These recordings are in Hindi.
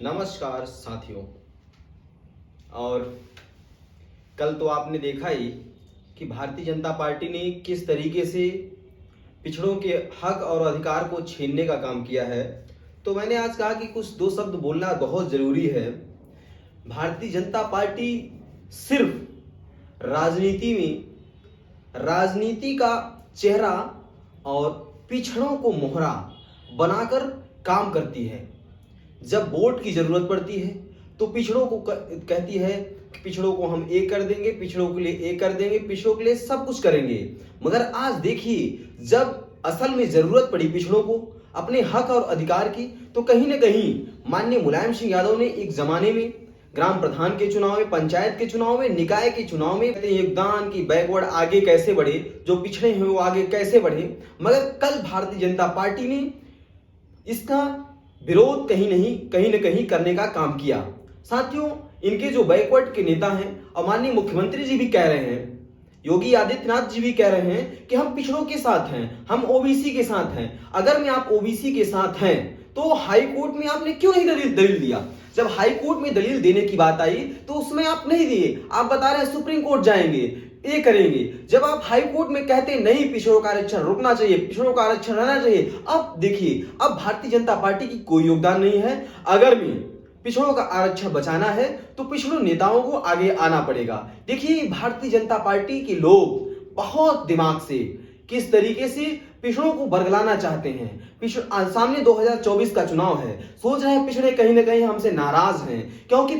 नमस्कार साथियों। और कल तो आपने देखा ही कि भारतीय जनता पार्टी ने किस तरीके से पिछड़ों के हक और अधिकार को छीनने का काम किया है। तो मैंने आज कहा कि कुछ दो शब्द बोलना बहुत ज़रूरी है। भारतीय जनता पार्टी सिर्फ राजनीति का चेहरा और पिछड़ों को मोहरा बनाकर काम करती है। जब वोट की जरूरत पड़ती है तो पिछड़ों को कहती है कि पिछड़ों को हम ये कर देंगे, पिछड़ों के लिए ये कर देंगे, पिछड़ों के लिए सब कुछ करेंगे। मगर आज देखिए, जब असल में जरूरत पड़ी पिछड़ों को अपने हक और अधिकार की, तो कहीं ना कहीं माननीय मुलायम सिंह यादव ने एक जमाने में ग्राम प्रधान के चुनाव में, पंचायत के चुनाव में, निकाय के चुनाव में योगदान की बैकवर्ड आगे कैसे बढ़े, जो पिछड़े हैं वो आगे कैसे बढ़े। मगर कल भारतीय जनता पार्टी ने इसका विरोध कहीं न कहीं करने का काम किया। साथियों, इनके जो बैकवर्ड के नेता हैं और माननीय मुख्यमंत्री जी भी कह रहे हैं, योगी आदित्यनाथ जी भी कह रहे हैं कि हम पिछड़ों के साथ हैं, हम ओबीसी के साथ हैं। अगर में आप ओबीसी के साथ हैं तो हाई कोर्ट में आपने क्यों नहीं दलील दिया? जब हाई कोर्ट में दलील देने की बात आई तो उसमें आप नहीं दिए। आप बता रहे हैं सुप्रीम कोर्ट जाएंगे, ये करेंगे। जब आप हाई कोर्ट में कहते नहीं पिछड़ों का आरक्षण रुकना चाहिए, पिछड़ों का आरक्षण रहना चाहिए, अब देखिए, अब भारतीय जनता पार्टी की कोई योगदान नहीं है। अगर में पिछड़ों का आरक्षण बचाना है तो पिछड़ों नेताओं को आगे आना पड़ेगा। देखिए, भारतीय जनता पार्टी के लोग बहुत दिमाग से किस तरीके से पिछड़ों को बरगलाना चाहते हैं। सामने 2024 का चुनाव है, सोच रहे हैं पिछड़े कहीं ना कहीं हमसे नाराज हैं क्योंकि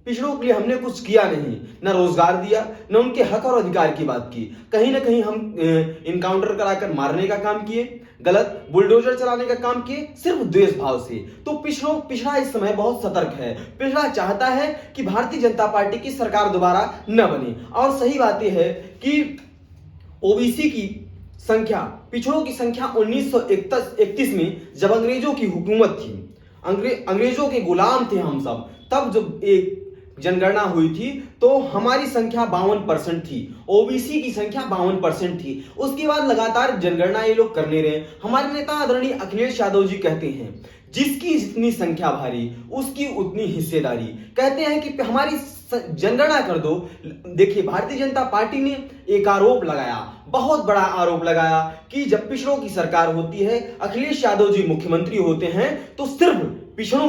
पिछड़ों के लिए हमने कुछ किया नहीं, न रोजगार दिया, न उनके हक और अधिकार की बात की। कहीं ना कहीं हम इनकाउंटर कराकर मारने का काम किए, गलत बुलडोजर चलाने का काम किए, सिर्फ द्वेष भाव से। तो पिछड़ा इस समय बहुत सतर्क है। पिछड़ा चाहता है कि भारतीय जनता पार्टी की सरकार दोबारा न बने। और सही बात यह है कि ओबीसी की संख्या, पिछड़ों की संख्या 1931 में जब अंग्रेजों की हुकूमत थी, अंग्रेजों के गुलाम थे हम सब, तब जब एक जनगणना हुई थी तो हमारी संख्या 52% थी, ओबीसी की संख्या 52% थी। उसके बाद लगातार जनगणना ये लोग करने रहे। हमारे नेता आदरणीय अखिलेश यादव जी कहते हैं जिसकी जितनी संख्या भारी उसकी उतनी हिस्सेदारी। कहते हैं कि हमारी जनगणना कर दो। देखिए, भारतीय जनता पार्टी ने एक आरोप लगाया, बहुत बड़ा आरोप लगाया कि जब पिछड़ों की सरकार होती है, अखिलेश यादव जी मुख्यमंत्री होते हैं, तो सिर्फ पिछड़ों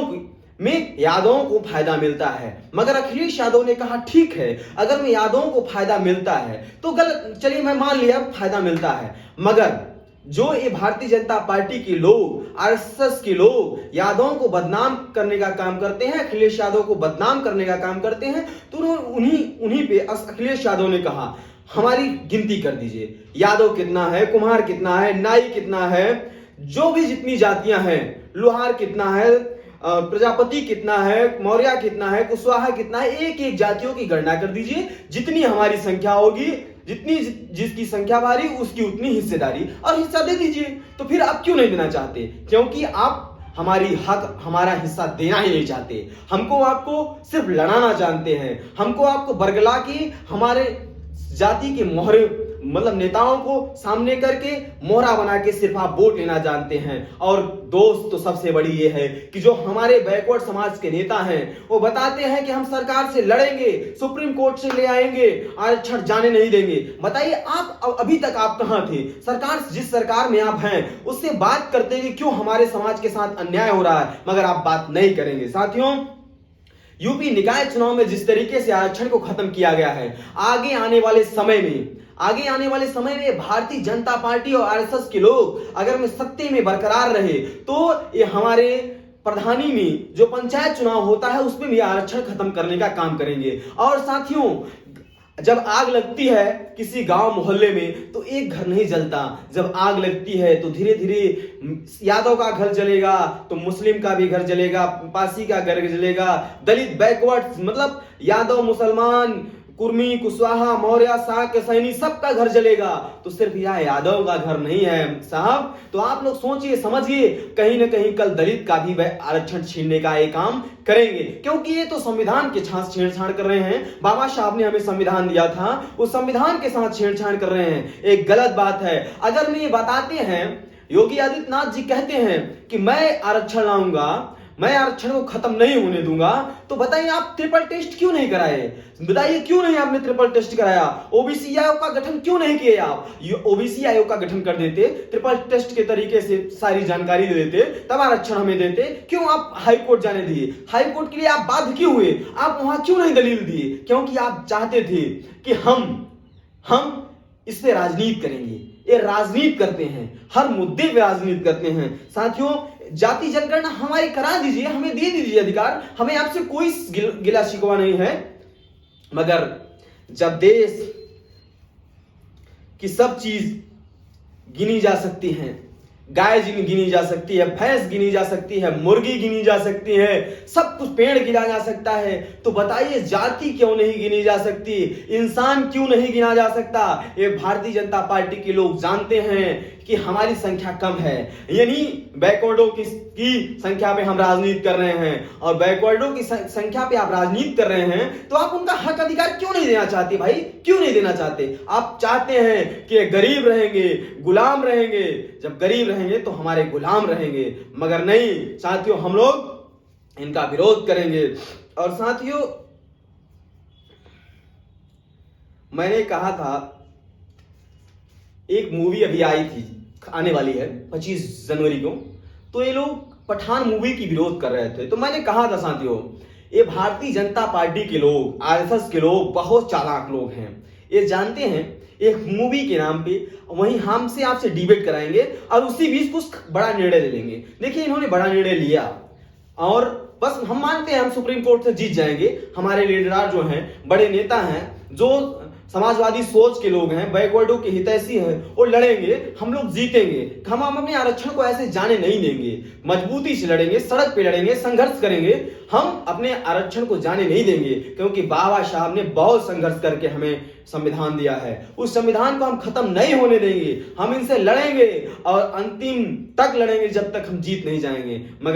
में यादवों को फायदा मिलता है। मगर अखिलेश यादव ने कहा ठीक है, अगर मैं यादवों को फायदा मिलता है तो गलत, चलिए मैं मान लिया फायदा मिलता है। मगर जो ये भारतीय जनता पार्टी के लोग, आरएसएस के लोग यादवों को बदनाम करने का काम करते हैं, अखिलेश यादव को बदनाम करने का काम करते हैं, तो उन्हीं पे अखिलेश यादव ने कहा हमारी गिनती कर दीजिए, यादव कितना है, कुम्हार कितना है, नाई कितना है, जो भी जितनी जातियां हैं, लोहार कितना है, प्रजापति कितना है, मौर्य कितना है, कुशवाहा कितना है, एक एक जातियों की गणना कर दीजिए। जितनी हमारी संख्या होगी, जितनी जिसकी संख्या भारी उसकी उतनी हिस्सेदारी, और हिस्सा दे दीजिए। तो फिर आप क्यों नहीं देना चाहते? क्योंकि आप हमारा हिस्सा देना ही नहीं चाहते। हमको आपको सिर्फ लड़ाना जानते हैं, हमको आपको बरगला के हमारे जाति के मोहरे मतलब नेताओं को सामने करके मोहरा बना के सिर्फ आप वोट लेना जानते हैं। और दोस्त, तो सबसे बड़ी ये है कि जो हमारे बैकवर्ड समाज के नेता हैं वो बताते हैं कि हम सरकार से लड़ेंगे, सुप्रीम कोर्ट से ले आएंगे, आरक्षण जाने नहीं देंगे। बताइए, आप अभी तक आप कहां थे? जिस सरकार में आप हैं उससे बात करते कि क्यों हमारे समाज के साथ अन्याय हो रहा है, मगर आप बात नहीं करेंगे। साथियों, यूपी निकाय चुनाव में जिस तरीके से आरक्षण को खत्म किया गया है, आगे आने वाले समय में भारतीय जनता पार्टी और आरएसएस के लोग अगर में सत्ते में बरकरार रहे तो ये हमारे प्रधानी में जो पंचायत चुनाव होता है उसमें भी आरक्षण खत्म करने का काम करेंगे। और साथियों, जब आग लगती है किसी गांव मोहल्ले में तो एक घर नहीं जलता। जब आग लगती है तो धीरे धीरे यादव का घर जलेगा तो मुस्लिम का भी घर जलेगा, पासी का घर जलेगा, दलित बैकवर्ड मतलब यादव, मुसलमान, कुर्मी, कुशवाहा, मौर्य, शाक, सैनी सबका घर जलेगा। तो सिर्फ यह यादव का घर नहीं है साहब। तो आप लोग सोचिए, समझिए, कहीं ना कहीं कल दलित का भी आरक्षण छीनने का एक काम करेंगे, क्योंकि ये तो संविधान के साथ छेड़छाड़ कर रहे हैं। बाबा साहब ने हमें संविधान दिया था, उस संविधान के साथ छेड़छाड़ कर रहे हैं। एक गलत बात है। अगर मैं ये बताते हैं, योगी आदित्यनाथ जी कहते हैं कि मैं आरक्षण लाऊंगा, मैं आरक्षण को खत्म नहीं होने दूंगा, तो बताइए आप ट्रिपल टेस्ट क्यों नहीं कराए? बताइए क्यों नहीं आपने ट्रिपल टेस्ट कराया? ओबीसी आयोग का गठन क्यों नहीं किए आप? ओबीसी आयोग का गठन कर देते, ट्रिपल टेस्ट के तरीके से सारी जानकारी दे देते, तब आरक्षण हमें देते। क्यों आप हाई कोर्ट जाने दिए? हाई कोर्ट के लिए आप बाध्य क्यों हुए? आप वहां क्यों नहीं दलील दिए? क्योंकि आप चाहते थे कि हम इस पे राजनीति करेंगे। ये राजनीति करते हैं, हर मुद्दे पे राजनीति करते हैं। साथियों, जाति जनगणना हमारी करा दीजिए, हमें दे दीजिए अधिकार, हमें आपसे कोई गिला शिकवा नहीं है। मगर जब देश की सब चीज गिनी जा सकती है, गाय गिनी जा सकती है, भैंस गिनी जा सकती है, मुर्गी गिनी जा सकती है, सब कुछ पेड़ गिना जा सकता है, तो बताइए जाति क्यों नहीं गिनी जा सकती? इंसान क्यों नहीं गिना जा सकता? ये भारतीय जनता पार्टी के लोग जानते हैं कि हमारी संख्या कम है, यानी बैकवर्डों की संख्या पे हम राजनीति कर रहे हैं, और बैकवर्डों की संख्या पे आप राजनीति कर रहे हैं, तो आप उनका हक अधिकार क्यों नहीं देना चाहते भाई? क्यों नहीं देना चाहते? आप चाहते हैं कि गरीब रहेंगे, गुलाम रहेंगे, जब गरीब रहेंगे तो हमारे गुलाम रहेंगे। मगर नहीं साथियों, हम लोग इनका विरोध करेंगे। और साथियों, मैंने कहा था, एक मूवी अभी आई थी, आने वाली है 25 जनवरी को, तो ये लोग पठान मूवी की विरोध कर रहे थे। तो मैंने कहा था साथियों, ये भारतीय जनता पार्टी के लोग, आरएसएस के लोग बहुत चालाक लोग हैं। ये जानते हैं एक मूवी के नाम पे वहीं हमसे आपसे डिबेट कराएंगे और उसी बीच कुछ बड़ा निर्णय ले लेंगे। देखिए, इन्होंने बड़ा निर्णय लिया और बस हम मानते हैं हम सुप्रीम कोर्ट से जीत जाएंगे। हमारे लीडर जो हैं, बड़े नेता हैं, जो समाजवादी सोच के लोग हैं, बैकवर्डों के हितैषी हैं, वो लड़ेंगे, हम लोग जीतेंगे। हम अपने आरक्षण को ऐसे जाने नहीं देंगे, मजबूती से लड़ेंगे, सड़क पे लड़ेंगे, संघर्ष करेंगे। हम अपने आरक्षण को जाने नहीं देंगे, क्योंकि बाबा साहब ने बहुत संघर्ष करके हमें संविधान दिया है। उस संविधान को हम खत्म नहीं होने देंगे। हम इनसे लड़ेंगे और अंतिम तक लड़ेंगे, जब तक हम जीत नहीं जाएंगे। मगर